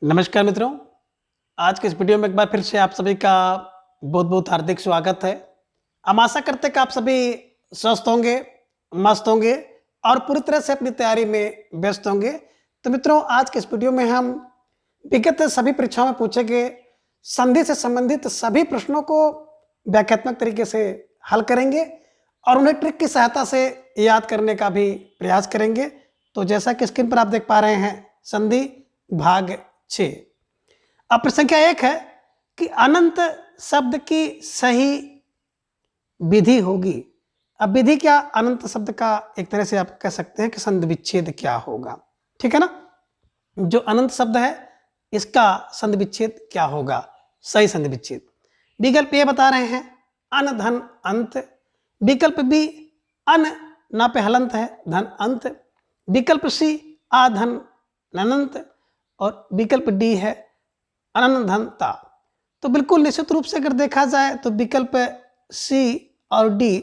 नमस्कार मित्रों। आज के इस वीडियो में एक बार फिर से आप सभी का बहुत बहुत हार्दिक स्वागत है। हम आशा करते हैं कि आप सभी स्वस्थ होंगे, मस्त होंगे और पूरी तरह से अपनी तैयारी में व्यस्त होंगे। तो मित्रों, आज के इस वीडियो में हम विगत सभी परीक्षाओं में पूछे गए संधि से संबंधित सभी प्रश्नों को व्याख्यात्मक तरीके से हल करेंगे और उन्हें ट्रिक की सहायता से याद करने का भी प्रयास करेंगे। तो जैसा कि स्क्रीन पर आप देख पा रहे हैं, संधि भाग 6। अब प्रश्न संख्या 1 है कि अनंत शब्द की सही विधि होगी। अब विधि क्या, अनंत शब्द का एक तरह से आप कह सकते हैं कि संधि विच्छेद क्या होगा। ठीक है ना, जो अनंत शब्द है इसका संधि विच्छेद क्या होगा, सही संधि विच्छेद। विकल्प ए बता रहे हैं अन धन अंत, विकल्प बी अन ना पे हलंत है धन अंत, विकल्प सी आ धन अनंत और विकल्प डी है अनंधनता। तो बिल्कुल निश्चित रूप से अगर देखा जाए तो विकल्प सी और डी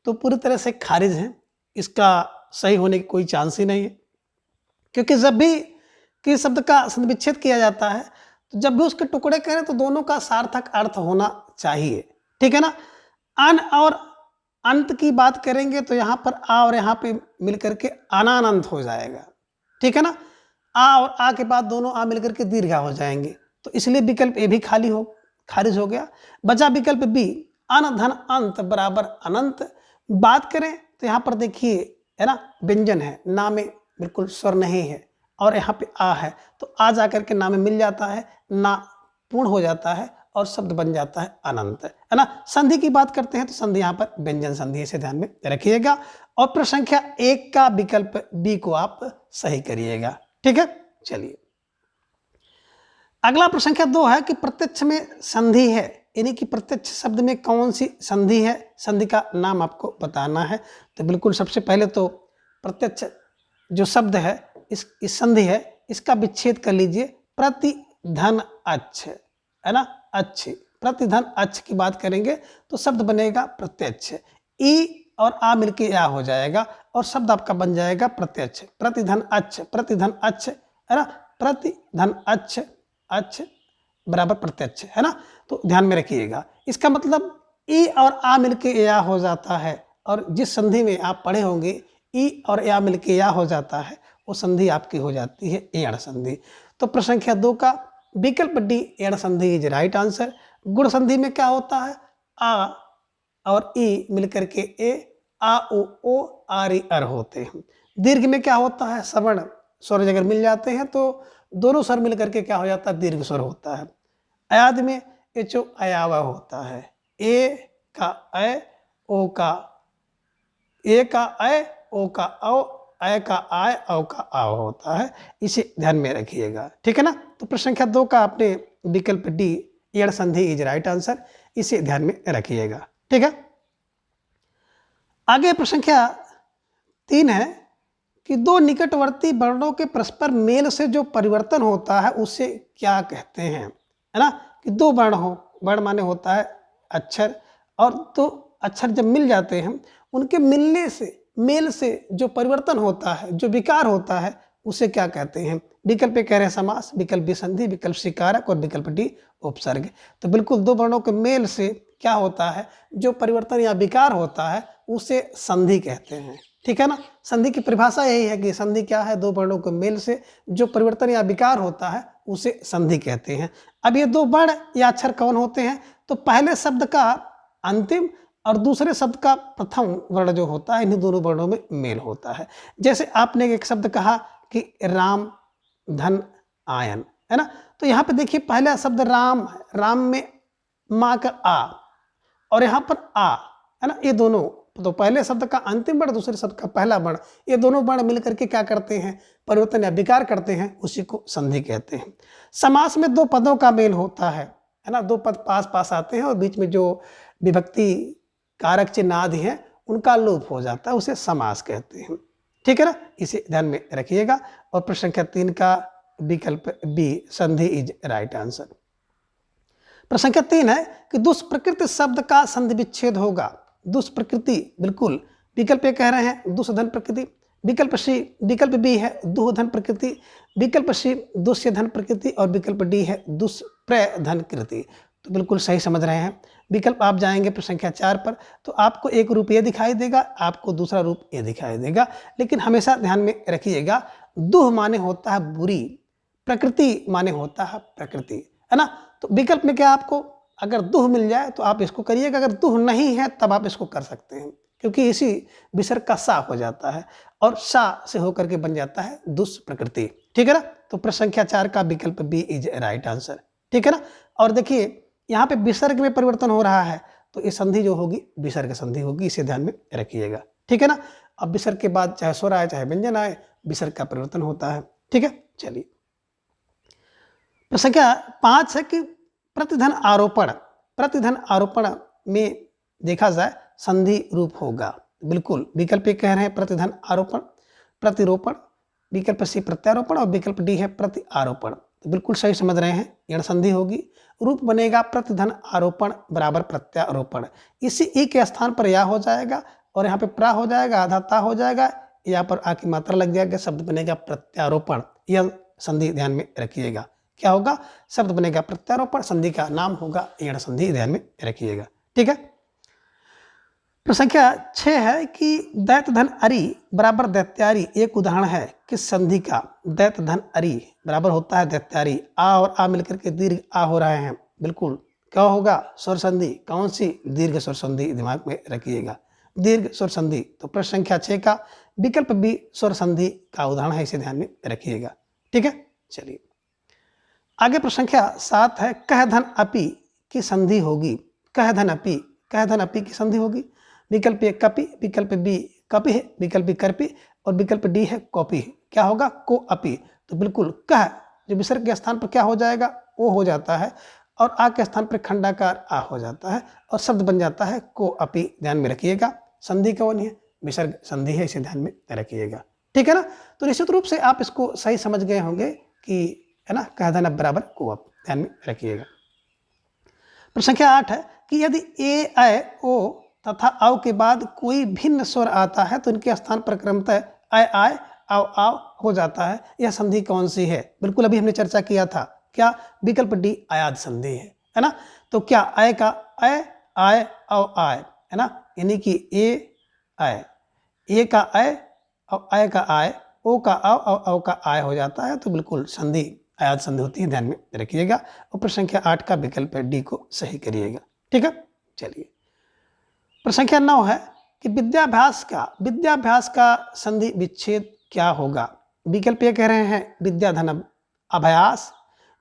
तो पूरी तरह से खारिज है, इसका सही होने की कोई चांस ही नहीं है। क्योंकि जब भी किसी शब्द का संधि विच्छेद किया जाता है तो जब भी उसके टुकड़े करें तो दोनों का सार्थक अर्थ होना चाहिए। ठीक है ना, अन और अंत की बात करेंगे तो यहाँ पर आ और यहाँ पे मिलकर के अनानंत हो जाएगा। ठीक है ना, आ और आ के बाद दोनों आ मिलकर के दीर्घा हो जाएंगे, तो इसलिए विकल्प ए भी खारिज हो गया। बचा विकल्प बी अन धन अंत बराबर अनंत। बात करें तो यहाँ पर देखिए है ना, व्यंजन है, ना में बिल्कुल स्वर नहीं है और यहाँ पे आ है, तो आ जाकर के ना में मिल जाता है, ना पूर्ण हो जाता है और शब्द बन जाता है अनंत, है ना। संधि की बात करते हैं तो संधि यहाँ पर व्यंजन संधि, इसे ध्यान में रखिएगा। और प्रश्न संख्या 1 का विकल्प बी को आप सही करिएगा। ठीक है, चलिए अगला प्रश्न संख्या 2 है कि प्रत्यक्ष में संधि है, यानी कि प्रत्यक्ष शब्द में कौन सी संधि है, संधि का नाम आपको बताना है। तो बिल्कुल सबसे पहले तो प्रत्यक्ष जो शब्द है इस संधि है, इसका विच्छेद कर लीजिए। प्रति धन अच्छ, है ना, अच्छ, प्रति धन अच्छ की बात करेंगे तो शब्द बनेगा प्रत्यक्ष। ई और आ मिलके या हो जाएगा और शब्द आपका बन जाएगा प्रत्यक्ष। प्रतिधन अच्छ, प्रतिधन अच्छ, है ना, प्रतिधन अच्छ, अच्छ बराबर प्रत्यक्ष, है ना। तो ध्यान में रखिएगा, इसका मतलब ई और आ मिलके या हो जाता है और जिस संधि में आप पढ़े होंगे ई और या मिलके या हो जाता है वो संधि आपकी हो जाती है एण संधि। तो प्रश्न संख्या 2 का विकल्प डी एण संधि इज राइट आंसर। गुण संधि में क्या होता है, आ और ई मिलकर के ए, आ ओ आर ई अर होते हैं। दीर्घ में क्या होता है, सवर्ण स्वर अगर मिल जाते हैं तो दोनों स्वर मिलकर के क्या हो जाता है, दीर्घ स्वर होता है। अयाद में एचो अयावा होता है, ए का अय, ओ का ए का अय, ओ का औ, अय का आय, औ का आव होता है, इसे ध्यान में रखिएगा। ठीक है ना, तो प्रश्न संख्या 2 का आपने विकल्प डी एण संधि इज राइट आंसर, इसे ध्यान में रखिएगा। ठीक है, आगे प्रश्न संख्या 3 है कि दो निकटवर्ती वर्णों के परस्पर मेल से जो परिवर्तन होता है उसे क्या कहते हैं, है ना। कि दो वर्ण हो, वर्ण माने होता है अक्षर, और दो अक्षर जब मिल जाते हैं उनके मिलने से, मेल से जो परिवर्तन होता है, जो विकार होता है, उसे क्या कहते हैं। विकल्प ए कह रहे हैं समास, विकल्प बी संधि, विकल्प सी कारक और विकल्प डी उपसर्ग। तो बिल्कुल दो वर्णों के मेल से क्या होता है, जो परिवर्तन या विकार होता है उसे संधि कहते हैं। ठीक है ना, संधि की परिभाषा यही है कि संधि क्या है, दो वर्णों के मेल से जो परिवर्तन या विकार होता है उसे संधि कहते हैं। अब ये दो वर्ण या अक्षर कौन होते हैं, तो पहले शब्द का अंतिम और दूसरे शब्द का प्रथम वर्ण जो होता है, इन्हीं दोनों वर्णों में मेल होता है। जैसे आपने एक शब्द कहा कि राम धन आयन, है ना, तो यहाँ पे देखिए पहला शब्द राम है, राम में माँ का आ और यहाँ पर आ, है ना, ये दोनों, तो पहले शब्द का अंतिम वर्ण, दूसरे शब्द का पहला वर्ण, ये दोनों वर्ण मिलकर के क्या करते हैं, परिवर्तन या विकार करते हैं, उसी को संधि कहते हैं। समास में दो पदों का मेल होता है ना, दो पद पास पास आते हैं और बीच में जो विभक्ति कारक चिन्ह आदि हैं उनका लोप हो जाता है, उसे समास कहते हैं। ठीक है ना, इसे ध्यान में रखिएगा। और प्रश्न संख्या 3 का विकल्प बी संधि इज राइट आंसर। प्रश्न संख्या 3 है कि दुष्प्रकृति शब्द का संधि विच्छेद होगा। दुष्प्रकृति, बिल्कुल विकल्प ए कह रहे हैं दुष्धन प्रकृति, विकल्प सी, विकल्प बी है दुह धन प्रकृति, विकल्प सी दुष्य धन प्रकृति और विकल्प डी है दुष्प्रय धन कृति। तो बिल्कुल सही समझ रहे हैं। विकल्प आप जाएंगे प्रश्न संख्या 4 पर तो आपको एक रूप ये दिखाई देगा, आपको दूसरा रूप ये दिखाई देगा। लेकिन हमेशा ध्यान में रखिएगा, दुह माने होता है बुरी, प्रकृति माने होता है प्रकृति, है ना। तो विकल्प में क्या, आपको अगर दुह मिल जाए तो आप इसको करिएगा, अगर दुह नहीं है तब आप इसको कर सकते हैं, क्योंकि इसी विसर्ग का सा हो जाता है और सा से होकर के बन जाता है दुष्प्रकृति। ठीक है ना। तो प्रश्न संख्या 4 का विकल्प बी इज राइट आंसर। ठीक है ना। और देखिए यहाँ पे विसर्ग में परिवर्तन हो रहा है तो ये संधि जो होगी विसर्ग संधि होगी, इसे ध्यान में रखिएगा। ठीक है ना। अब विसर्ग के बाद चाहे स्वर आए चाहे व्यंजन आए, विसर्ग का परिवर्तन होता है। ठीक है। चलिए प्रश्न संख्या 5 है कि प्रतिधन आरोपण, प्रतिधन आरोपण में देखा जाए संधि रूप होगा। बिल्कुल विकल्प कह रहे हैं प्रतिधन आरोपण, प्रतिरोपण, विकल्प सी प्रत्यारोपण और विकल्प डी है प्रति आरोपण। तो बिल्कुल सही समझ रहे हैं, यण संधि होगी, रूप बनेगा प्रतिधन आरोपण बराबर प्रत्यारोपण। इसी ई के स्थान पर या हो जाएगा और यहाँ पे प्रा हो जाएगा, आधा ता हो जाएगा, यहाँ पर आ की मात्रा लग जाएगा, शब्द बनेगा प्रत्यारोपण। यह संधि ध्यान में रखिएगा। क्या होगा, शब्द बनेगा प्रत्यारोपण, संधि का नाम होगा यण संधि, ध्यान में रखिएगा। ठीक है। प्रश्न संख्या 6 है कि दैत्य धन अरि बराबर दैत्यारी एक उदाहरण है किस संधि का। दैत्य धन अरि बराबर होता है दैत्यारी, आ और आ मिलकर के दीर्घ आ हो रहे हैं। बिल्कुल क्या होगा, स्वर संधि। कौन सी, दीर्घ स्वर संधि, दिमाग में रखिएगा, दीर्घ स्वर संधि। तो प्रश्न संख्या 6 का विकल्प बी स्वर संधि का उदाहरण है, इसे ध्यान में रखिएगा। ठीक है। चलिए आगे प्रश्न संख्या 7 है कह धन अपि की संधि होगी। कह धन अपि, कह धन अपि की संधि होगी। विकल्प ए कपि, विकल्प बी कपि है, विकल्प बी कर्पि और विकल्प डी है कॉपी है। क्या होगा, को अपि। तो बिल्कुल कह जो विसर्ग के स्थान पर क्या हो जाएगा, ओ हो जाता है और आ के स्थान पर खंडाकार आ हो जाता है और शब्द बन जाता है को अपि। ध्यान में रखिएगा, संधि कौन है, विसर्ग संधि है, इसे ध्यान में रखिएगा। ठीक है ना। तो निश्चित रूप से आप इसको सही समझ गए होंगे कि है ना, कह धन बराबर को अप, ध्यान में रखिएगा। प्रश्न संख्या 8 है कि यदि ए ऐ ओ तथा औ के बाद कोई भिन्न स्वर आता है तो इनके स्थान पर क्रमतः ऐ आय औ आव हो जाता है, यह संधि कौन सी है। बिल्कुल अभी हमने चर्चा किया था, क्या, विकल्प डी आयाद संधि है ना। तो क्या ऐ का ऐ, आय औ आय, है ना, यानी कि ए का ऐ और आय का आय, ओ का औ का आय हो जाता है। तो बिल्कुल संधि आयाद संधि होती है, ध्यान में रखिएगा। और प्रश्न संख्या 8 का विकल्प डी को सही करिएगा। ठीक है। चलिए प्रश्न संख्या 9 है कि विद्याभ्यास का संधि विच्छेद क्या होगा। विकल्प ये कह रहे हैं विद्याधन अभ्यास,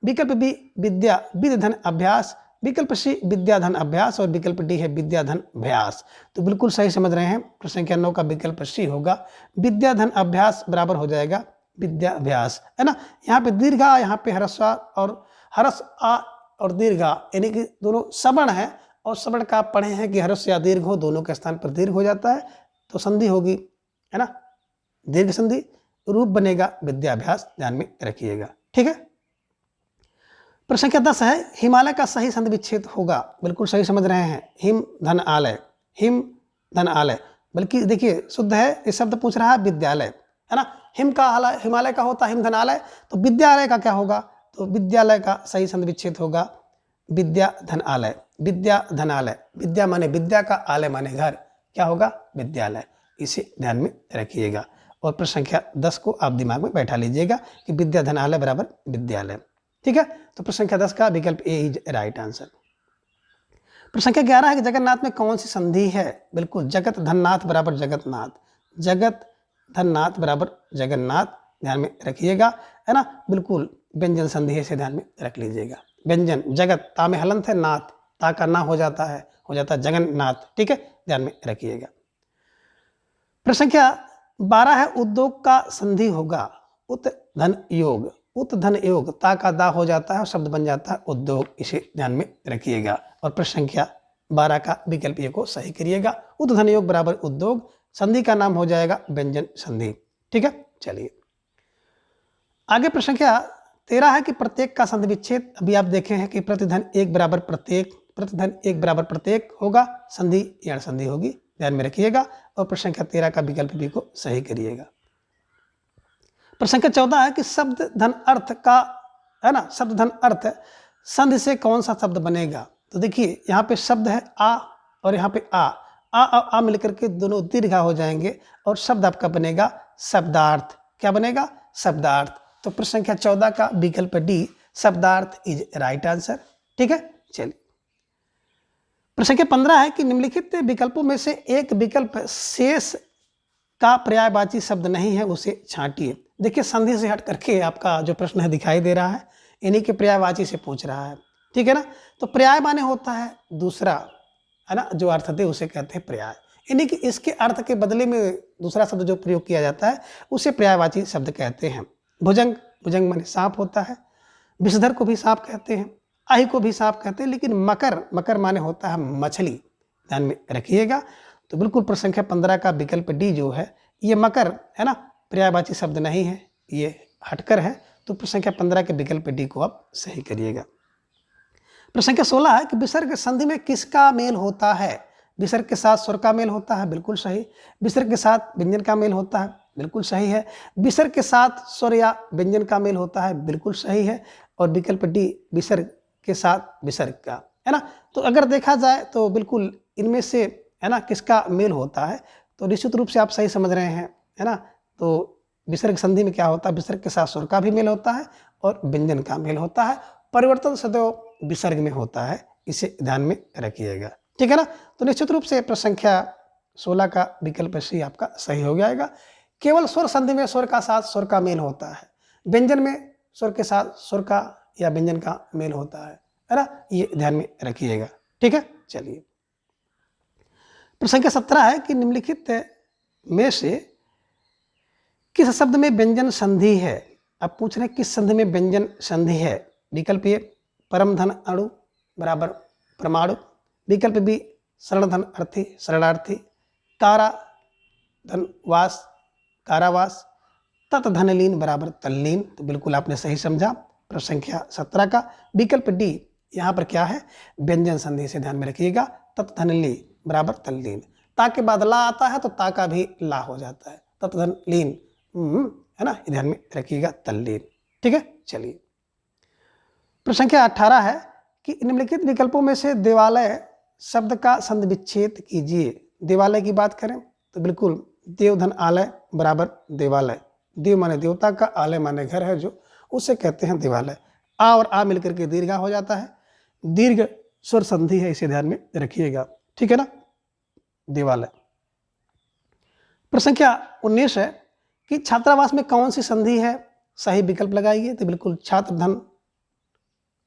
विकल्प बी विद्या विधधन अभ्यास, विकल्प सी विद्याधन अभ्यास और विकल्प डी है विद्याधन अभ्यास। तो बिल्कुल सही समझ रहे हैं। प्रश्न संख्या 9 का विकल्प सी होगा, विद्याधन अभ्यास बराबर हो जाएगा विद्याभ्यास, है ना। यहाँ पे दीर्घा, यहाँ पे हरस्वा और हरस आ और दीर्घा, यानी कि दोनों सवर्ण है और सवर्ण का आप पढ़े हैं कि हरस या दीर्घ हो, दोनों के स्थान पर दीर्घ हो जाता है तो संधि होगी, है ना, दीर्घ संधि। रूप बनेगा विद्याभ्यास, ध्यान में रखिएगा। ठीक है। प्रश्न संख्या 10 है हिमालय का सही संधि विच्छेद होगा। बिल्कुल सही समझ रहे हैं, हिम धन आलय, हिम धन आलय, बल्कि देखिए शुद्ध है, ये शब्द पूछ रहा है विद्यालय, है ना। हिम का हिमालय का होता है हिम धनालय, तो विद्यालय का क्या होगा, तो विद्यालय का सही संधि विच्छेद होगा विद्या धन आलय, विद्या धनालय। विद्या माने विद्या का, आलय माने घर, क्या होगा, विद्यालय। इसे ध्यान में रखिएगा और प्रश्न संख्या 10 को आप दिमाग में बैठा लीजिएगा कि विद्या धनालय बराबर विद्यालय। ठीक है। तो प्रश्न संख्या 10 का विकल्प ए इज राइट आंसर। प्रश्न संख्या 11 है कि जगन्नाथ में कौन सी संधि है। बिल्कुल जगत धननाथ बराबर जगतनाथ, जगत धननाथ बराबर जगन्नाथ, ध्यान में रखिएगा, है ना। बिल्कुल व्यंजन संधि है, इसे ध्यान में रख लीजिएगा। व्यंजन जगत, ता में हलंत है, नाथ, ता का ना हो जाता है जगन्नाथ। ठीक है, ध्यान में रखिएगा। प्रश्न संख्या 12 है उद्योग का संधि होगा उत धन योग, उत धन योग, ता का दा हो जाता है, शब्द बन जाता है उद्योग, इसे ध्यान में रखिएगा। और प्रश्न संख्या 12 का विकल्प ए को सही करिएगा, उत धन योग बराबर उद्योग, संधि का नाम हो जाएगा व्यंजन संधि। ठीक है। चलिए आगे प्रश्न संख्या 13 है कि प्रत्येक का संधि विच्छेद। अभी आप देखे हैं कि प्रतिधन एक बराबर प्रत्येक, प्रतिधन एक बराबर प्रत्येक होगा, संधि यण संधि होगी, ध्यान में रखिएगा। और प्रश्न संख्या 13 का विकल्प बी को सही करिएगा। प्रश्न संख्या 14 है कि शब्द धन अर्थ का, है ना, शब्द धन अर्थ संधि से कौन सा शब्द बनेगा। तो देखिए यहाँ पे शब्द है आ और यहाँ पे आ मिलकर के दोनों दीर्घा हो जाएंगे और शब्द आपका बनेगा शब्दार्थ। क्या बनेगा? शब्दार्थ। तो प्रश्न संख्या 14 का विकल्प डी शब्दार्थ इज राइट आंसर। ठीक है, चलिए। प्रश्न संख्या 15 है कि निम्नलिखित विकल्पों में से एक विकल्प शेष का पर्यायवाची शब्द नहीं है, उसे छांटिए। देखिए संधि से हट करके आपका जो प्रश्न है दिखाई दे रहा है, इन्हीं के पर्यायवाची से पूछ रहा है। ठीक है ना। तो पर्याय माने होता है दूसरा, है ना, जो अर्थ दे उसे कहते हैं पर्याय। यानी कि इसके अर्थ के बदले में दूसरा शब्द जो प्रयोग किया जाता है उसे पर्यायवाची शब्द कहते हैं। भुजंग, भुजंग माने सांप होता है। विषधर को भी सांप कहते हैं, आही को भी सांप कहते हैं। लेकिन मकर, मकर माने होता है मछली, ध्यान में रखिएगा। तो बिल्कुल प्रश्न संख्या 15 का विकल्प डी जो है ये मकर, है ना, पर्यायवाची शब्द नहीं है, ये हटकर है। तो प्रश्न संख्या 15 के विकल्प डी को आप सही करिएगा। प्रश्न संख्या 16 है कि विसर्ग संधि में किसका मेल होता है। विसर्ग के साथ स्वर का मेल होता है, बिल्कुल सही। विसर्ग के साथ व्यंजन का मेल होता है, बिल्कुल सही है। विसर्ग के साथ स्वर या व्यंजन का मेल होता है, बिल्कुल सही है। और विकल्प डी विसर्ग के साथ विसर्ग का, है ना। तो अगर देखा जाए तो बिल्कुल इनमें से, है ना, किसका मेल होता है, तो निश्चित रूप से आप सही समझ रहे हैं, है ना। तो विसर्ग संधि में क्या होता है, विसर्ग के साथ स्वर का भी मेल होता है और व्यंजन का मेल होता है। परिवर्तन सदैव विसर्ग में होता है, इसे ध्यान में रखिएगा। ठीक है ना। तो निश्चित रूप से प्रश्न संख्या 16 का विकल्प सी आपका सही हो जाएगा। केवल स्वर संधि में स्वर का साथ स्वर का मेल होता है, व्यंजन में स्वर के साथ स्वर का या व्यंजन का मेल होता है ना, ये ध्यान में रखिएगा। ठीक है, चलिए। प्रश्न संख्या 17 है कि निम्नलिखित में से किस शब्द में व्यंजन संधि है। अब पूछ रहे हैं किस संधि में व्यंजन संधि है। विकल्प ए परम धन अणु बराबर परमाणु। विकल्प बी शरण धन अर्थी शरणार्थी। कारा धन वास कारावास। तत् धन लीन बराबर तल्लीन। तो बिल्कुल आपने सही समझा। प्रश्न संख्या 17 का विकल्प डी यहाँ पर क्या है, व्यंजन संधि से ध्यान में रखिएगा। तत् धन ली बराबर तल्लीन। ता के बाद ला आता है तो ता का भी ला हो जाता है। तत् धन लीन, है ना, ध्यान में रखिएगा, तल्लीन। ठीक है, चलिए। प्रश्न संख्या 18 है कि निम्नलिखित विकल्पों में से देवालय शब्द का संधि विच्छेद कीजिए। देवालय की बात करें तो बिल्कुल देवधन आलय बराबर देवालय। देव माने देवता का, आलय माने घर है जो, उसे कहते हैं देवालय। आ और आ मिलकर के दीर्घा हो जाता है, दीर्घ स्वर संधि है, इसे ध्यान में रखिएगा। ठीक है ना, देवालय। प्रश्न संख्या 19 है कि छात्रावास में कौन सी संधि है, सही विकल्प लगाइए। तो बिल्कुल छात्र धन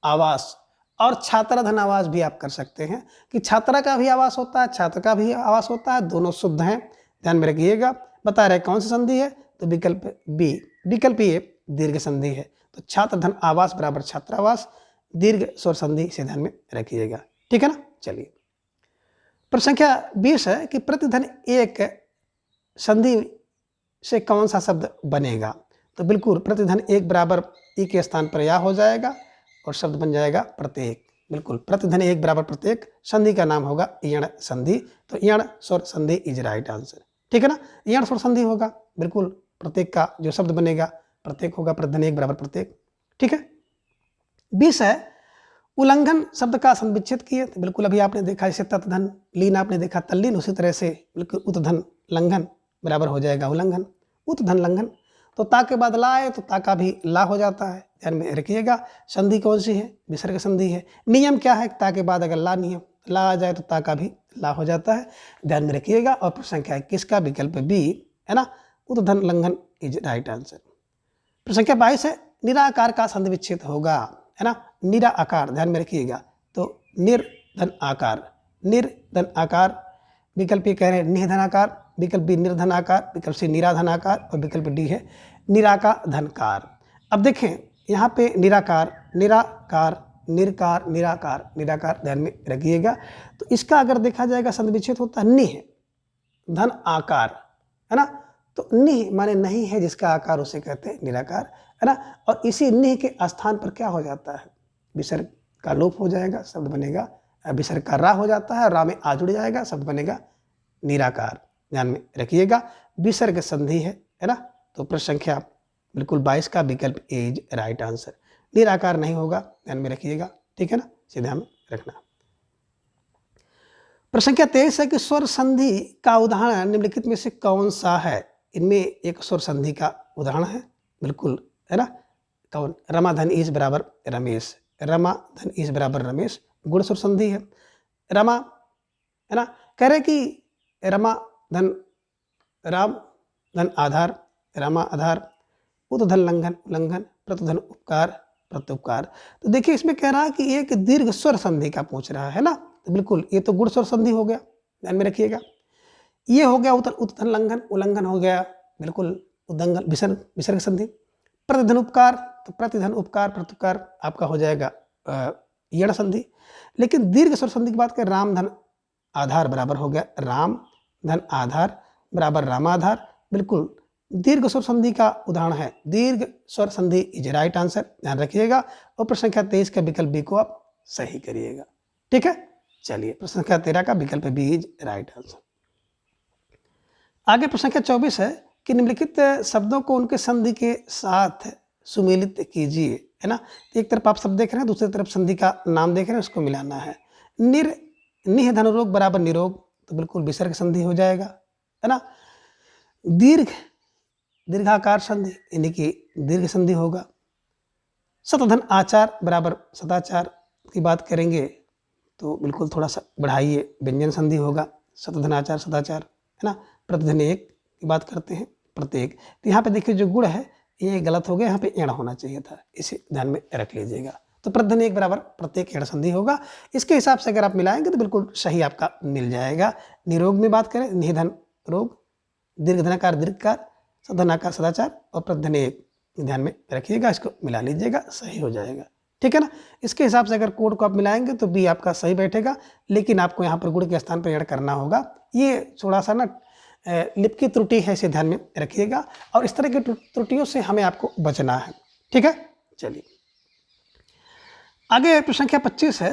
आवास और छात्रा धन आवास भी आप कर सकते हैं कि छात्रा का भी आवास होता है, छात्र का भी आवास होता है, दोनों शुद्ध हैं, ध्यान में रखिएगा। बता रहे कौन सी संधि है, तो विकल्प बी, विकल्प ए दीर्घ संधि है। तो छात्र धन आवास बराबर छात्रावास, दीर्घ स्वर संधि से ध्यान में रखिएगा। ठीक है ना, चलिए। प्रश्न संख्या 20 है कि प्रतिधन एक संधि से कौन सा शब्द बनेगा। तो बिल्कुल प्रतिधन एक बराबर ई के स्थान पर या हो जाएगा और शब्द बन जाएगा प्रत्येक। बिल्कुल प्रतिधन एक बराबर प्रत्येक, संधि का नाम होगा यण संधि। तो यण स्वर संधि इज राइट आंसर। ठीक है ना, यण स्वर संधि होगा, बिल्कुल प्रत्येक का जो शब्द बनेगा प्रत्येक होगा, प्रतिधन एक बराबर प्रत्येक। ठीक है। 20 है उल्लंघन शब्द का संधि विच्छेद किए। तो बिल्कुल अभी आपने देखा, जैसे तत्धन लीन आपने देखा तल्लीन, उसी तरह से बिल्कुल उत्धन लंघन बराबर हो जाएगा उल्लंघन, उत्धन लंघन। तो ता के बाद ला आए तो ता का भी ला हो जाता है, ध्यान में रखिएगा। संधि कौन सी है, विसर्ग संधि है। नियम क्या है, ता के बाद अगर ला नियम ला आ जाए तो ता का भी ला हो जाता है, ध्यान में रखिएगा। और प्रश्न संख्या 21 का विकल्प बी, है ना, उत्धन लंघन इज राइट आंसर। प्रश्न संख्या 22 है निराकार का संधि विच्छेद होगा, है ना, निरा आकार, ध्यान में रखिएगा। तो निर्धन आकार, निर्धन आकार। विकल्प ए कह रहे हैं निधन आकार, विकल्प बी निर्धन आकार, विकल्प सी निराधन आकार और विकल्प डी है निराका धनकार। अब देखें यहाँ पे निराकार, निराकार, निरकार, निराकार, निराकार, ध्यान में रखिएगा। तो इसका अगर देखा जाएगा संधि विच्छेद होता है निह धन आकार, है ना। तो निह माने नहीं है, जिसका आकार उसे कहते हैं निराकार, है ना। और इसी निह के स्थान पर क्या हो जाता है, विसर्ग का लोप हो जाएगा, शब्द बनेगा, विसर्ग का रा हो जाता है, रा में आ जुड़ जाएगा, शब्द बनेगा निराकार, ध्यान में रखिएगा। विसर्ग संधि है ना। तो प्रश्न संख्या बिल्कुल 22 का विकल्प ए इज राइट आंसर। निराकार नहीं होगा, ध्यान में रखिएगा, ठीक है ना, इसे ध्यान में रखना। प्रश्न संख्या 23 है कि स्वर संधि का उदाहरण निम्नलिखित में से कौन सा है। इनमें एक स्वर संधि का उदाहरण है, बिल्कुल, है ना, कौन, रमा धन ईश बराबर रमेश, रमा धन ईश बराबर रमेश, गुण स्वर संधि है। रमा, है ना, कह रहे कि रमा धन राम धन आधार, रामा आधार, उत धन लंघन उल्लंघन, प्रत धन उपकार प्रत्युपकार। तो देखिए इसमें कह रहा है कि एक दीर्घ स्वर संधि का पूछ रहा है ना, तो बिल्कुल ये तो गुण स्वर संधि हो गया, ध्यान में रखिएगा। ये हो गया उत्थन लंघन, उल्लंघन हो गया बिल्कुल उद्दंगन विसर्ग संधि। प्रतिधन उपकार, तो प्रतिधन उपकार प्रत्युपकार आपका हो जाएगा यण संधि। लेकिन दीर्घ स्वर संधि की बात करें, राम धन आधार बराबर हो गया राम धन आधार बराबर रामाधार, बिल्कुल दीर्घ स्वर संधि का उदाहरण है, दीर्घ स्वर संधि इज राइट आंसर, ध्यान रखिएगा। और प्रश्न संख्या 23 का विकल्प बी को आप सही करिएगा, ठीक है। चलिए प्रश्न संख्या 13 का विकल्प बी इज राइट आंसर। आगे प्रश्न संख्या 24 है कि निम्नलिखित शब्दों को उनके संधि के साथ सुमेलित कीजिए, है ना। एक तरफ आप शब्द देख रहे हैं, दूसरी तरफ संधि का नाम देख रहे हैं, उसको मिलाना है। निह धनुरोग बराबर निरोग, तो बिल्कुल विसर्ग संधि हो जाएगा, है ना। दीर्घाकार संधि यानी कि दीर्घ संधि होगा। शतधन आचार बराबर सदाचार की बात करेंगे तो बिल्कुल थोड़ा सा बढ़ाइए, व्यंजन संधि होगा, शतधन आचार सदाचार, है ना। प्रतिधन एक की बात करते हैं, प्रत्येक, तो यहाँ पे देखिए जो गुण है ये गलत हो गया, यहाँ पे एण होना चाहिए था, इसे ध्यान में रख लीजिएगा। तो प्रतिधन एक बराबर प्रत्येक एण संधि होगा। इसके हिसाब से अगर आप मिलाएंगे तो बिल्कुल सही आपका मिल जाएगा। निरोग में बात करें, निधन रोग, दीर्घधनाकार दीर्घकार, सधनाकार सदाचार और प्रतिधन एक, ध्यान में रखिएगा, इसको मिला लीजिएगा, सही हो जाएगा, ठीक है ना। इसके हिसाब से अगर कोड को आप मिलाएंगे तो बी आपका सही बैठेगा, लेकिन आपको यहाँ पर गुण के स्थान पर ऐड करना होगा। ये थोड़ा सा ना लिप की त्रुटि है, इसे ध्यान में रखिएगा, और इस तरह की त्रुटियों से हमें आपको बचना है, ठीक है। चलिए आगे प्रश्न संख्या 25 है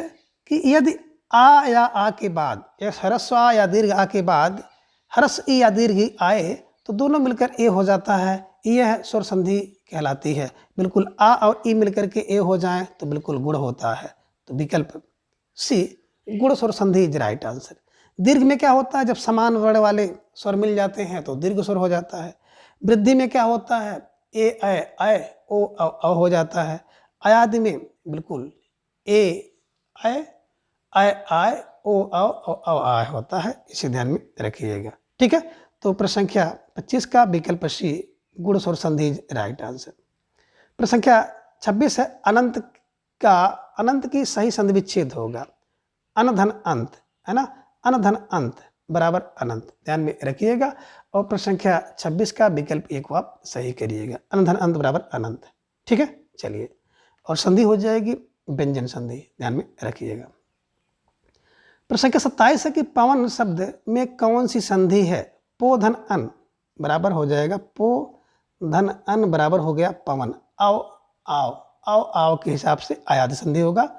कि यदि आ या आ के बाद या ह्रस्व आ या दीर्घ आ के बाद ह्रस्व ई या दीर्घ ई आए तो दोनों मिलकर ए हो जाता है, यह स्वर संधि कहलाती है। बिल्कुल आ और ई मिलकर के ए हो जाए तो बिल्कुल गुण होता है, तो विकल्प सी गुण स्वर संधि इज राइट आंसर। दीर्घ में क्या होता है, जब समान वर्ण वाले स्वर मिल जाते हैं तो दीर्घ स्वर हो जाता है। वृद्धि में क्या होता है, ए ऐ ओ औ हो जाता है। आयादि में बिल्कुल ए ऐ आय ओ औ आय होता है, इसे ध्यान में रखिएगा, ठीक है। तो प्रश्न संख्या 25 का विकल्प सी गुण स्वर संधि इज राइट आंसर। प्रश्न संख्या 26 है अनंत की सही संधि विच्छेद होगा। अनधन अंत, है ना, अनधन अंत बराबर अनंत, ध्यान में रखिएगा। और प्रश्न संख्या 26 का विकल्प एक को आप सही करिएगा, अनधन अंत बराबर अनंत, ठीक है। चलिए और संधि हो जाएगी व्यंजन संधि, ध्यान में रखिएगा। प्रश्न संख्या 27 है कि पवन शब्द में कौन सी संधि है। पो धन अन बराबर हो जाएगा पो धन अन बराबर हो गया पवन। आओ आओ आओ आओ के हिसाब से आयाद संधि होगा,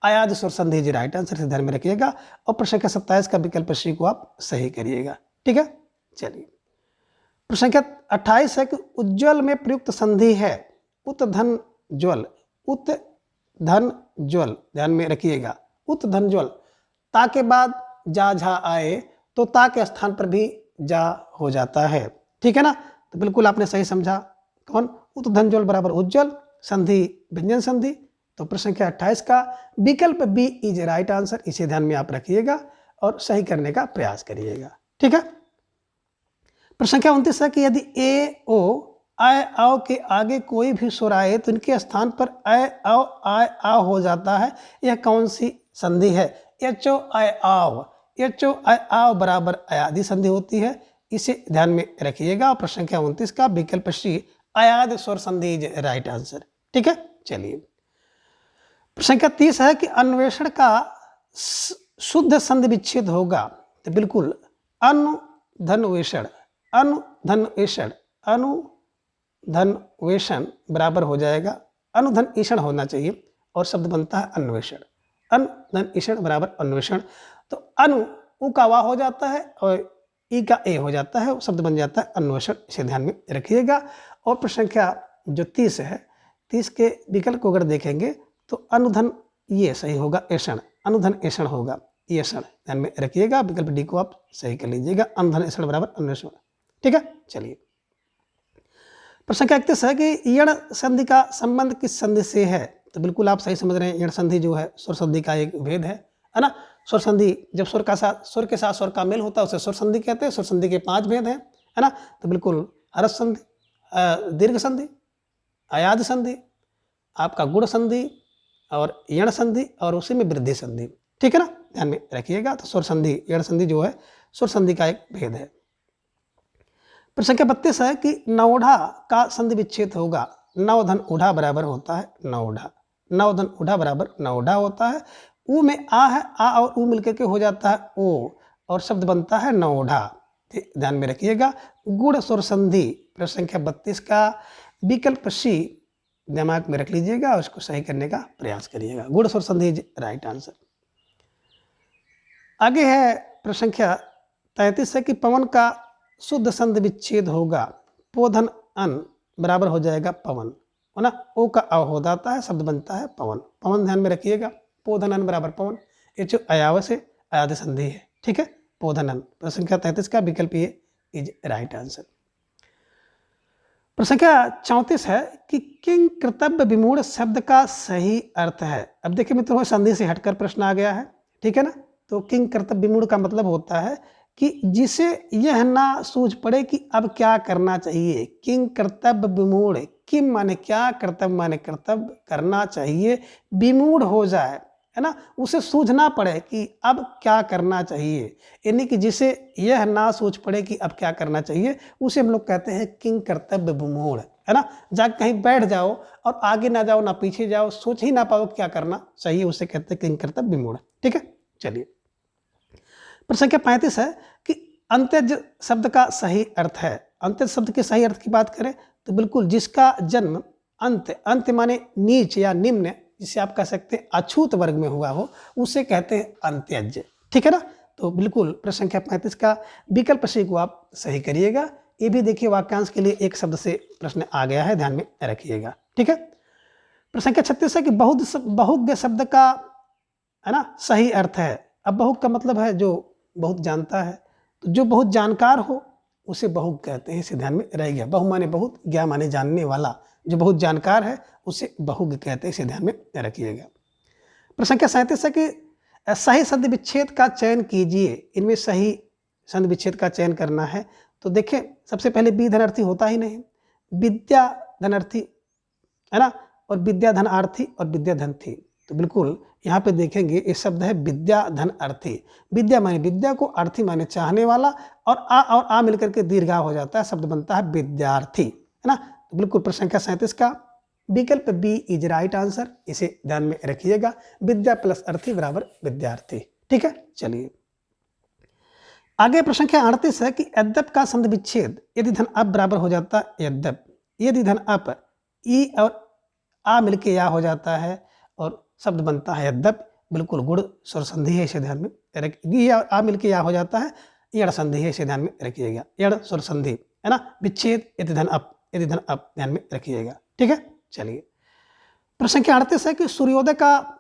आयाद स्वर संधि जी राइट आंसर से ध्यान में रखिएगा। और प्रश्न संख्या 27 का विकल्प सी को आप सही करिएगा, ठीक है। चलिए प्रश्न संख्या 28 है कि उज्ज्वल में प्रयुक्त संधि है उत धन ज्वल, उत धन ज्वल, ध्यान में रखिएगा, उत धन ज्वल। ता के बाद जा झा आए तो ता के स्थान पर भी जा हो जाता है, ठीक है ना। तो बिल्कुल आपने सही समझा, कौन, उत धन ज्वल बराबर उज्ज्वल, संधि व्यंजन संधि। तो प्रश्न संख्या 28 का विकल्प बी इज राइट आंसर, इसे ध्यान में आप रखिएगा और सही करने का प्रयास करिएगा, ठीक है। प्रश्न संख्या 29 है कि यदि ए ओ आय आओ के आगे कोई भी स्वर आए तो इनके स्थान पर आय आओ आय आओ हो जाता है, यह कौन सी संधि है। एचो आय आओ, एचो आय आओ बराबर अयादि संधि होती है, इसे ध्यान में रखिएगा। प्रश्न संख्या 29 का विकल्प सी अयाद स्वर संधि इज राइट आंसर, ठीक है। चलिए प्रश्न संख्या 30 है कि अन्वेषण का शुद्ध संधि विच्छेद होगा। तो बिल्कुल अनुधनवेषण, अनुधनवेषण, अनुधनवेषण बराबर हो जाएगा अनुधन ईषण होना चाहिए और शब्द बनता है अन्वेषण, अनुधन ईषण बराबर अन्वेषण। तो अनु उ का वा हो जाता है और ई का ए हो जाता है, शब्द बन जाता है अन्वेषण, इसे ध्यान में रखिएगा। और प्रश्न संख्या जो 30 है, 30 के विकल्प को अगर देखेंगे तो अनुधन ये सही होगा, ऐषण, अनुधन ऐषण होगा, ये क्षण ध्यान में रखिएगा। विकल्प डी को आप सही कर लीजिएगा, अनुधन ऐषण बराबर अन्वेषण। ठीक है, चलिए प्रश्न संख्या 31 है कि यण संधि का संबंध किस संधि से है? तो बिल्कुल आप सही समझ रहे हैं, यण संधि जो है स्वर संधि का एक भेद है ना। स्वर संधि जब स्वर के साथ स्वर का मेल होता है उसे स्वर संधि कहते हैं। स्वर संधि के 5 भेद हैं, है ना। तो बिल्कुल हरस संधि, दीर्घ संधि, अयाद संधि, आपका गुण संधि और यण संधि और उसी में वृद्धि संधि। ठीक है ना, ध्यान में रखिएगा। तो स्वर संधि, यण संधि जो है स्वर संधि का एक भेद है। प्रश्न संख्या 32 है कि नवोढ़ा का संधि विच्छेद होगा। नवधन ऊढ़ा बराबर होता है नवोढ़ा, नवधन ऊढ़ा बराबर नवोढ़ा होता है। ऊ में आ है, आ और ऊ मिलकर के हो जाता है ओ और शब्द बनता है नवोढ़ा। ध्यान में रखिएगा। गुण स्वर संधि प्रश्न संख्या 32 का विकल्प सी दिमाग में रख लीजिएगा और उसको सही करने का प्रयास करिएगा। गुण स्वर संधि राइट आंसर। आगे है प्रश्न संख्या 33 है कि पवन का शुद्ध संधि विच्छेद होगा। पोधन अन बराबर हो जाएगा पवन, है ना। ओ का अ हो जाता है, शब्द बनता है पवन। पवन ध्यान में रखिएगा। पोधन अन बराबर पवन, ये जो अयावस है अयाद संधि है। ठीक है, पोधन अन। प्रश्न संख्या 33 का विकल्प ये इज राइट आंसर। प्रश्न संख्या 34 है कि किंग कर्तव्य विमूढ़ शब्द का सही अर्थ है। अब देखिए मित्रों, संधि से हटकर प्रश्न आ गया है। ठीक है ना। तो किंग कर्तव्य विमूढ़ का मतलब होता है कि जिसे यह ना सूझ पड़े कि अब क्या करना चाहिए। किंग कर्तव्य विमूढ़, किम माने क्या, कर्तव्य माने कर्तव्य करना चाहिए, विमूढ़ हो जाए, है ना, उसे सूझना पड़े कि अब क्या करना चाहिए, यानी कि जिसे यह ना सूझ पड़े कि अब क्या करना चाहिए, उसे हम लोग कहते हैं किंग कर्तव्य विमूढ़, है ना। जाके कहीं बैठ जाओ और आगे ना जाओ ना पीछे जाओ, सोच ही ना पाओ क्या करना चाहिए, उसे कहते हैं किंग कर्तव्य विमूढ़। ठीक है, चलिए प्रश्न संख्या 35 है कि अंत्यज शब्द का सही अर्थ है। अंत्यज शब्द के सही अर्थ की बात करें तो बिल्कुल जिसका जन्म अंत, अंत माने नीच या निम्न, जिसे आप कह सकते हैं अछूत वर्ग में हुआ हो, उसे कहते हैं अंत्यज। ठीक है ना। तो बिल्कुल प्रश्न संख्या 35 का विकल्प सी को आप सही करिएगा। ये भी देखिए वाक्यांश के लिए एक शब्द से प्रश्न आ गया है, ध्यान में रखिएगा। ठीक है, प्रश्न संख्या 36 है कि बहुज्ञ शब्द का, है ना, सही अर्थ है। अब बहु का मतलब है जो बहुत जानता है, तो जो बहुत जानकार हो उसे बहु कहते हैं, इसे ध्यान में रह गया। बहु माने बहुत, ज्ञा माने जानने वाला, जो बहुत जानकार है उसे बहुज्ञ कहते हैं, इसे ध्यान में रखिएगा। प्रश्न संख्या 37 है कि सही संधि विच्छेद का चयन कीजिए। इनमें सही संधि विच्छेद का चयन करना है तो देखें, सबसे पहले बी धनार्थी होता ही नहीं, विद्या धनार्थी, है ना, और विद्या धन आर्थी और विद्या धन थी। तो बिल्कुल यहाँ पे देखेंगे ये शब्द है विद्या धन अर्थी। विद्या माने विद्या को, अर्थी माने चाहने वाला, और आ मिलकर के दीर्घा हो जाता है, शब्द बनता है विद्यार्थी, है ना। तो बिल्कुल प्रश्न संख्या 37 का विकल्प बी इज राइट आंसर, इसे ध्यान में रखिएगा। विद्या प्लस अर्थी बराबर विद्यार्थी। ठीक है, चलिए आगे प्रश्न संख्या 38 है कि यद्यप का संधि विच्छेद यदि धन अप बराबर हो जाता है यद्यप, यदि धन अप ई और आ मिलके या हो जाता है और शब्द बनता है यद्यप। बिल्कुल गुण स्वर संधि है, इसे ध्यान में रखिए। आ मिलके या हो जाता है यड़ संधि है, इसे ध्यान में रखिएगा। यड़ स्वर संधि, है ना। विच्छेद यदि धन अप, यदि धन अप, ध्यान में रखिएगा। ठीक है, चलिए प्रश्न संख्या 38 है कि सूर्योदय का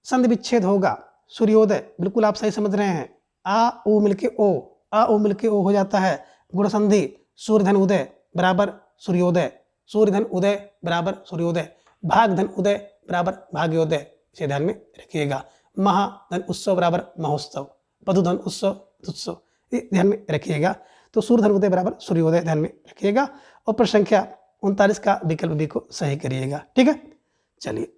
संधि विच्छेद होगा। सूर्योदय बिल्कुल आप सही समझ रहे हैं। आ ओ मिलके ओ, आ ओ मिलके ओ हो जाता है गुण संधि। सूर्य धन उदय बराबर सूर्योदय, सूर्य धन उदय बराबर सूर्योदय, भाग धन उदय बराबर भाग्योदय, इसे ध्यान में रखिएगा। महाधन उत्सव बराबर महोत्सव, पदुधन उत्सव उत्सव, ध्यान में रखिएगा। तो सूर्य धन उदय बराबर सूर्योदय, ध्यान में रखिएगा। और प्रश्न संख्या 39 का विकल्प बी को सही करिएगा। ठीक है, चलिए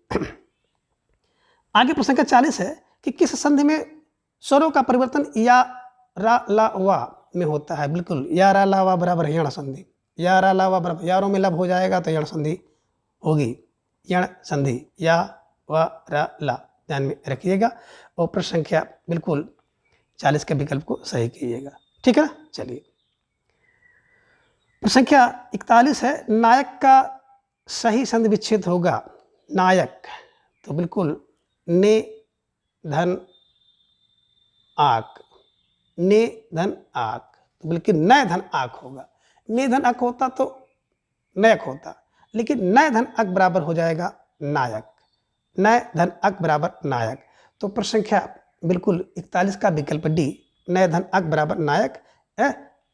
आगे प्रश्न संख्या 40 है कि किस संधि में स्वरों का परिवर्तन या रा ला वा में होता है। बिल्कुल या रा ला वा बराबर यण संधि, या रा ला वा बराबर, यारों में लब हो जाएगा तो यण संधि होगी, यण संधि, या व र ला, ध्यान में रखिएगा। और प्रश्न संख्या बिल्कुल 40 के विकल्प को सही कीजिएगा। ठीक है ना, चलिए प्रश्न संख्या 41 है नायक का सही संधि विच्छेद होगा। नायक तो बिल्कुल ने धन आक, ने धन आक, तो बिल्कुल नय धन आक होगा। ने धन आक होता तो नयक होता, लेकिन नय धन अक बराबर हो जाएगा नायक, नय धन अक बराबर नायक। तो प्रश्न संख्या बिल्कुल 41 का विकल्प डी, नय धन अक बराबर नायक,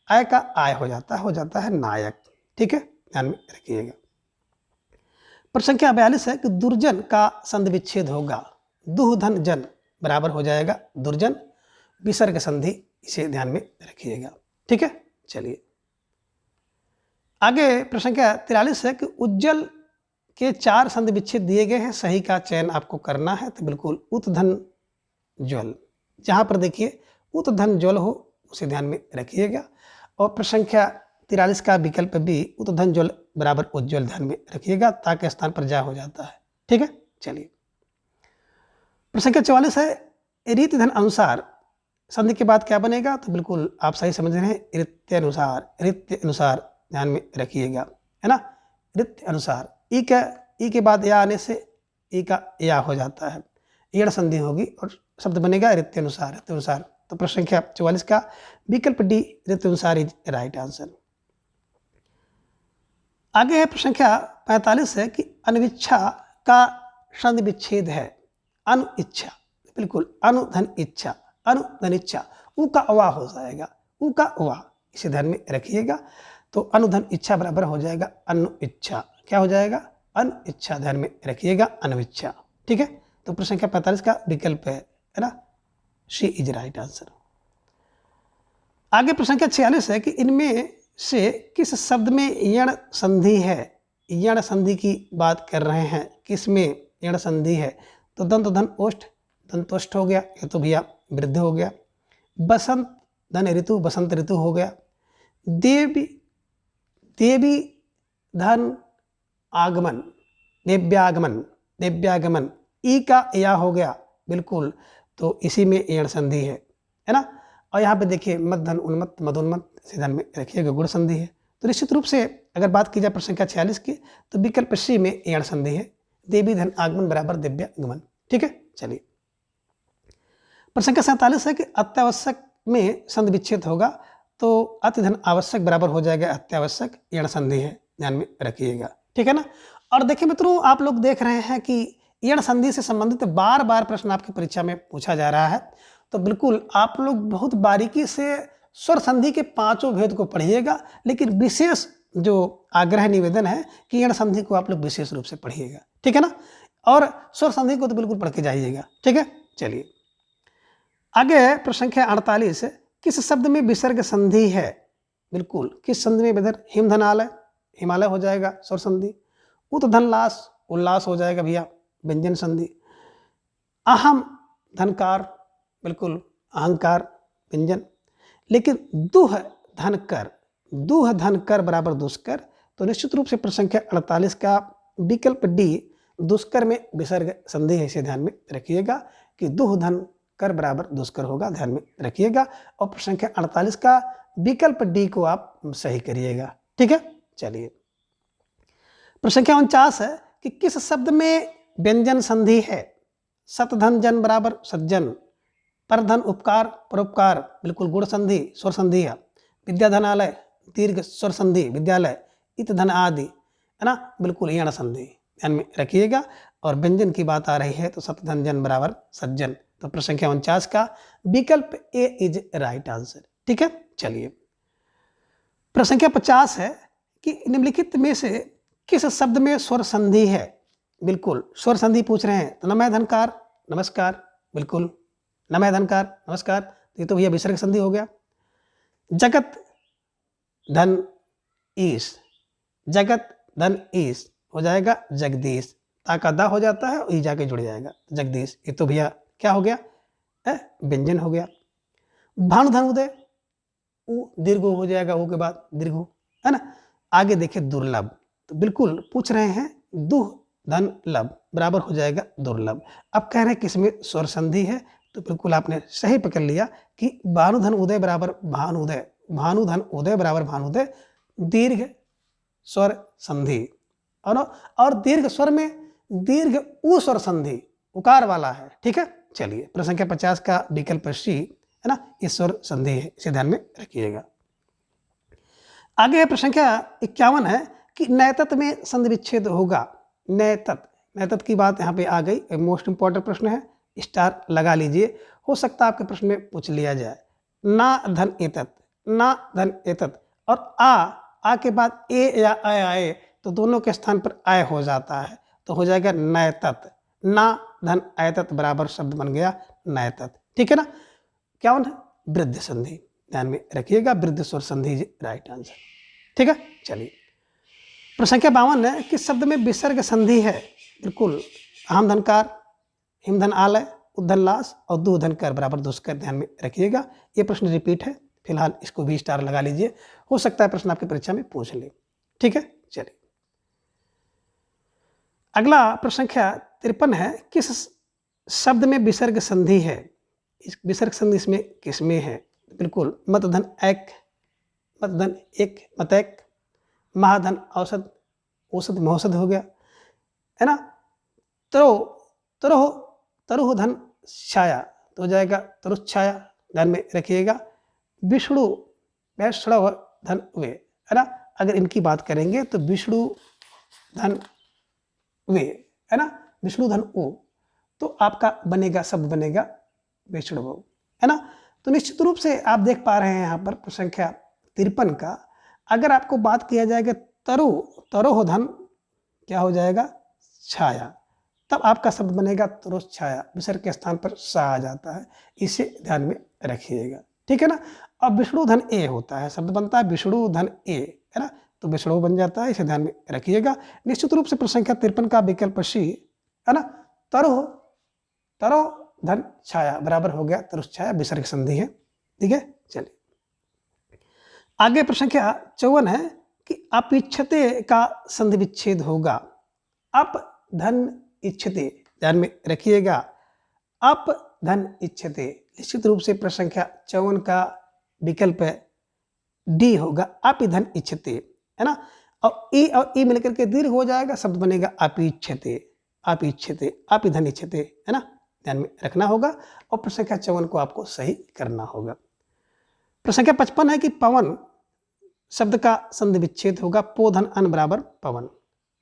आय का आय हो जाता है नायक। ठीक है, ध्यान में रखिएगा। प्रश्न संख्या 42 है कि दुर्जन का संधि विच्छेद होगा, दुह धन जन बराबर हो जाएगा दुर्जन, विसर्ग संधि, इसे ध्यान में रखिएगा। ठीक है, चलिए आगे। प्रश्न संख्या 43 है कि उज्जवल के 4 संधि विच्छेद दिए गए हैं, सही का चयन आपको करना है। तो बिल्कुल उत धन ज्वल, जहां पर देखिए उत धन ज्वल हो उसे ध्यान में रखिएगा। और प्रश्न संख्या 43 का विकल्प भी उत धन ज्वल बराबर उज्जवल, ध्यान में रखिएगा, ताकि स्थान पर जा हो जाता है। ठीक है, चलिए प्रश्न संख्या 44 है रीति धन अनुसार संधि के बाद क्या बनेगा। तो बिल्कुल आप सही समझ रहे हैं, रीत्य अनुसार ध्यान में रखिएगा, है ना। रीत्य अनुसार ई के बाद या आने से ई का या हो जाता है, ईण संधि होगी और शब्द बनेगा रीत्य अनुसार। तो प्रश्न संख्या 44 का विकल्प डी रीत्य अनुसार इज राइट आंसर। आगे है प्रश्न संख्या 45 है कि अनविच्छा का संधि विच्छेद है, अनुइच्छा, बिल्कुल अनुधन इच्छा, अनुधन इच्छा, ऊ का अवा हो जाएगा, ऊ का अवा, इसे ध्यान में रखिएगा। तो अनुधन इच्छा बराबर हो जाएगा अनु इच्छा, क्या हो जाएगा अनु इच्छा, ध्यान में रखिएगा अनुइच्छा। ठीक है, तो प्रश्न संख्या 45 का विकल्प है ना, सी इज राइट आंसर। आगे प्रश्न संख्या 46 है कि इनमें से किस शब्द में यण संधि है, यण संधि की बात कर रहे हैं, किस में यण संधि है। तो दंत धन ओष्ठ, दंतोष्ठ हो गया, ये तो भैया वृद्ध हो गया। बसंत धन ऋतु, बसंत ऋतु हो गया। देवी धन आगमन, देव्यागमन, ई का या हो गया, बिल्कुल, तो इसी में यण संधि है ना। और यहाँ पे देखिए मत धन उन्मत, मदोन्मत, इसे ध्यान में रखिएगा, गुण संधि है। तो निश्चित रूप से अगर बात की जाए प्रश्न संख्या 46 की, तो विकल्प सी में यण संधि है, देवी धन आगमन बराबर दिव्यागमन। ठीक है, चलिए प्रश्न संख्या 47 है कि अत्यावश्यक में संधि विच्छेद होगा। तो अति धन आवश्यक बराबर हो जाएगा अत्यावश्यक, यण संधि है, ध्यान में रखिएगा। ठीक है ना। और देखिए मित्रों, आप लोग देख रहे हैं कि यण संधि से संबंधित बार बार प्रश्न आपकी परीक्षा में पूछा जा रहा है। तो बिल्कुल आप लोग बहुत बारीकी से स्वर संधि के 5 भेद को पढ़िएगा, लेकिन विशेष जो आग्रह निवेदन है कि यण संधि को आप लोग विशेष रूप से पढ़िएगा। ठीक है ना, और स्वर संधि को तो बिल्कुल पढ़ के जाइएगा। ठीक है, चलिए आगे प्रश्न संख्या 48, किस शब्द में विसर्ग संधि है, बिल्कुल किस संधि में बेधर, हिमधनालय, हिमालय हो जाएगा स्वर संधि। उत धनलास, उल्लास हो जाएगा भैया व्यंजन संधि। अहम धनकार, बिल्कुल अहंकार व्यंजन। लेकिन दुह धनकर बराबर दुष्कर, तो निश्चित रूप से प्रश्न संख्या 48 का विकल्प डी दुष्कर में विसर्ग संधि है, इसे ध्यान में रखिएगा कि दुह धन कर बराबर दुष्कर होगा, ध्यान में रखिएगा। और प्रश्न संख्या 48 का विकल्प डी को आप सही करिएगा। ठीक है, चलिए प्रश्न संख्या 49 है कि किस शब्द में व्यंजन संधि है। सतधन जन बराबर सज्जन, परधन उपकार परोपकार, बिल्कुल गुण संधि स्वर संधि है। विद्याधनालय, दीर्घ स्वर संधि विद्यालय। इत धन आदि, है ना, बिल्कुल यण संधि, ध्यान में रखिएगा। और व्यंजन की बात आ रही है तो सतधन जन बराबर सज्जन। तो प्रश्न संख्या 49 का विकल्प ए इज राइट आंसर। ठीक है, चलिए प्रश्न संख्या 50 है कि निम्नलिखित में से किस शब्द में स्वर संधि है। बिल्कुल स्वर संधि पूछ रहे हैं, तो नमय धनकार नमस्कार, बिल्कुल नमय धनकार नमस्कार, ये तो भैया विसर्ग संधि हो गया। जगत धन ईश, जगत धन ईश हो जाएगा जगदीश, ताका दा हो जाता है और ई जाके जुड़ जाएगा जगदीश, ये तो भैया क्या हो गया, व्यंजन हो गया। भानु धन उदय, ऊ दीर्घ हो जाएगा, ऊ के बाद दीर्घ, है ना। आगे देखिए दुर्लभ, तो बिल्कुल पूछ रहे हैं दुह धन लब बराबर हो जाएगा दुर्लभ। अब कह रहे हैं किसमें स्वर संधि है, तो बिल्कुल आपने सही पकड़ लिया कि भानुधन उदय बराबर भानुदय, भानुधन उदय बराबर भानुदय, दीर्घ स्वर संधि। और दीर्घ स्वर में दीर्घ उ स्वर संधि उकार वाला है। ठीक है, चलिए प्रश्न संख्या 50 का विकल्प सी, है ना, इस स्वर संधि है, इसे ध्यान में रखिएगा। आगे है प्रश्न संख्या 51 है कि नैतत में संधि विच्छेद होगा। नैतत, नैतत की बात यहाँ पे आ गई, मोस्ट इंपॉर्टेंट प्रश्न है, स्टार लगा लीजिए, हो सकता है आपके प्रश्न में पूछ लिया जाए। ना धन एतत, ना धन एतत, और आ के बाद ए या अय आए तो दोनों के स्थान पर आय हो जाता है, तो हो जाएगा नैतत। ना धन एतत बराबर शब्द बन गया नैतत। ठीक है ना। क्या है? वृद्ध संधि, ध्यान में रखिएगा, वृद्ध स्वर संधि राइट आंसर। ठीक है, चलिए प्रश्न संख्या 52 है कि शब्द में विसर्ग संधि है। बिल्कुल, आम धनकार, हिमधन आलय, उद्धन लास और दूधन कर बराबर दुष्कर, ध्यान में रखिएगा। ये प्रश्न रिपीट है, फिलहाल इसको भी स्टार लगा लीजिए, हो सकता है प्रश्न आपकी परीक्षा में पूछ ले। ठीक है, चलिए अगला प्रश्न संख्या 53 है, किस शब्द में विसर्ग संधि है। इस विसर्ग संधि इसमें किसमें है? बिल्कुल, मतधन एक, मतधन एक, मतैक, महाधन औसत, औसत महौसत हो गया, है ना। तरो, तरोह, तरुह धन छाया, तो हो जाएगा तरुच्छाया, ध्यान में रखिएगा। विष्णु, वैष्णव धन वे, है ना। अगर इनकी बात करेंगे तो विष्णु धन वे, है ना, विष्णु धन ओ, तो आपका बनेगा, शब्द बनेगा विष्णु, है ना। तो निश्चित रूप से आप देख पा रहे हैं यहाँ पर प्रश्न संख्या 53 का, अगर आपको बात किया जाएगा तरु, तरोह धन क्या हो जाएगा छाया, तब आपका शब्द बनेगा तुरुष छाया, विसर्ग के स्थान पर सा आ जाता है, इसे ध्यान में रखिएगा। ठीक है ना। अब विष्णु धन ए होता है, शब्द बनता है विष्णु धन ए, है ना, तो विष्णु बन जाता है, इसे ध्यान में रखिएगा। निश्चित रूप से प्रश्न संख्या 53 का विकल्प सी, है ना, तरो, तरो धन छाया बराबर हो गया तुरुष छाया, विसर्ग संधि है। ठीक है, चलिए आगे प्रश्न संख्या 54 है कि अपिच्छते का संधि विच्छेद होगा। अप धन इच्छते, ध्यान में रखिएगा, अप धन इच्छते, निश्चित रूप से प्रश्न संख्या 54 का विकल्प डी होगा, अपि धन इच्छते, है ना। और ई मिलकर के दीर्घ हो जाएगा, शब्द बनेगा अपिच्छते, अपिच्छते, अपि धन इच्छते, है ना, ध्यान में रखना होगा। और प्रश्न संख्या 54 को आपको सही करना होगा। प्रश्न संख्या 55 है कि पवन शब्द का संधि विच्छेद होगा। पोधन अन बराबर पवन,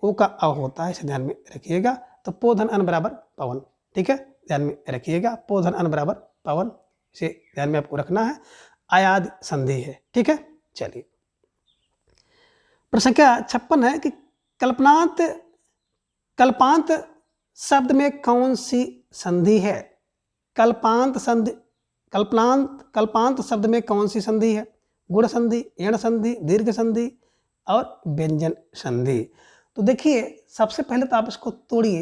ओ का अ होता है, इसे ध्यान में रखिएगा, तो पोधन अन बराबर पवन। ठीक है, ध्यान में रखिएगा, पोधन अन बराबर पवन, इसे ध्यान में आपको रखना है, आयाद संधि है। ठीक है, चलिए प्रश्न संख्या 56 है कि कल्पनांत, कल्पांत शब्द में कौन सी संधि है। कल्पांत संधि, कल्पांत शब्द में कौन सी संधि है? गुण संधि, एण संधि, दीर्घ संधि और व्यंजन संधि। तो देखिए सबसे पहले तो आप इसको तोड़िए,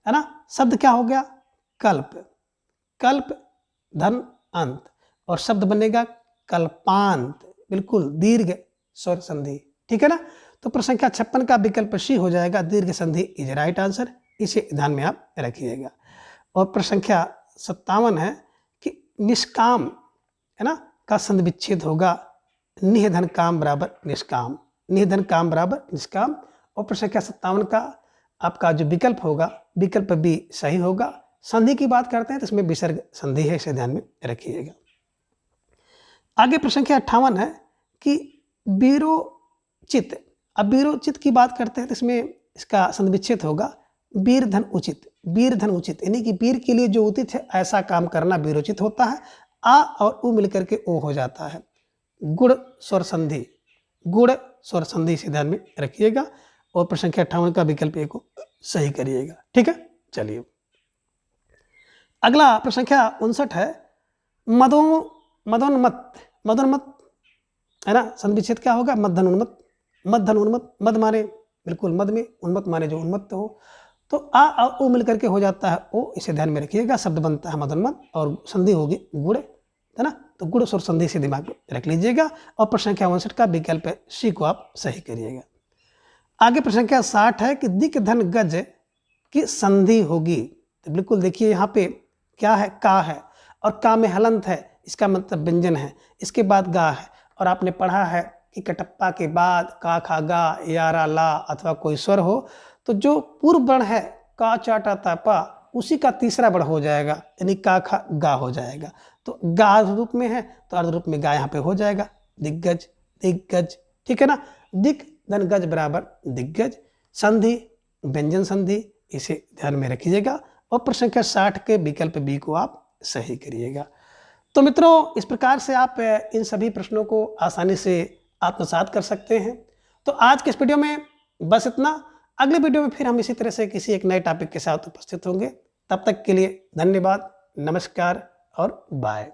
है ना। शब्द क्या हो गया? कल्प, कल्प धन अंत, और शब्द बनेगा कल्पांत, बिल्कुल दीर्घ स्वर संधि। ठीक है ना। तो प्रश्न संख्या 56 का विकल्प सी हो जाएगा, दीर्घ संधि इज राइट आंसर, इसे ध्यान में आप रखिएगा। और प्रश्न संख्या 57 है कि निष्काम, है ना, का संधि विच्छेद होगा। निधन काम बराबर निष्काम, निधन काम बराबर निष्काम। और प्रश्न संख्या 57 का आपका जो विकल्प होगा, विकल्प बी सही होगा। संधि की बात करते हैं तो इसमें विसर्ग संधि है, इसे ध्यान में रखिएगा। आगे प्रश्न संख्या 58 है कि वीरोचित। अब वीरोचित की बात करते हैं तो इसमें इसका संधि विच्छेद होगा वीर धन उचित, वीर धन उचित, यानी कि वीर के लिए जो उचित है ऐसा काम करना वीरोचित होता है। आ और उ मिलकर के ओ हो जाता है, गुण स्वर संधि, गुण स्वर संधि से ध्यान में रखिएगा। और प्रश्न संख्या 58 का विकल्प ए को सही करिएगा। ठीक है, चलिए अगला प्रश्न संख्या 59 है मदोन्मत, मदोन्मत, है ना, संधि विच्छेद क्या होगा? मद्धन उन्मत, मद्धन उन्मत, मद माने बिल्कुल मद में, उन्मत माने जो उन्मत्त हो, तो आ और ओ मिलकर के हो जाता है ओ, इसे ध्यान में रखिएगा। शब्द बनता है मदोन्मत और संधि होगी गुण, है ना, तो गुण स्वर संधि से दिमाग में रख लीजिएगा। और प्रश्न संख्या 59 का विकल्प सी को आप सही करिएगा। आगे प्रश्न संख्या 60 है कि दिक धन गज की संधि होगी। तो बिल्कुल देखिए यहाँ पे क्या है? का है, और का में हलंत है, इसका मतलब व्यंजन है, इसके बाद गा है। और आपने पढ़ा है कि कटप्पा के बाद का खा गा यारा ला अथवा कोई स्वर हो तो जो पूर्व वर्ण है का चाटा तापा, उसी का तीसरा वर्ण हो जाएगा, यानी का खा गा हो जाएगा। तो गा अर्ध रूप में है तो अर्ध रूप में गा यहाँ पे हो जाएगा, दिग्गज, दिग्गज। ठीक है ना। दिक धन गज बराबर दिग्गज, संधि व्यंजन संधि, इसे ध्यान में रखिएगा और प्रश्न संख्या 60 के विकल्प बी को आप सही करिएगा। तो मित्रों, इस प्रकार से आप इन सभी प्रश्नों को आसानी से आत्मसात कर सकते हैं। तो आज के इस वीडियो में बस इतना। अगले वीडियो में फिर हम इसी तरह से किसी एक नए टॉपिक के साथ उपस्थित होंगे। तब तक के लिए धन्यवाद, नमस्कार और बाय।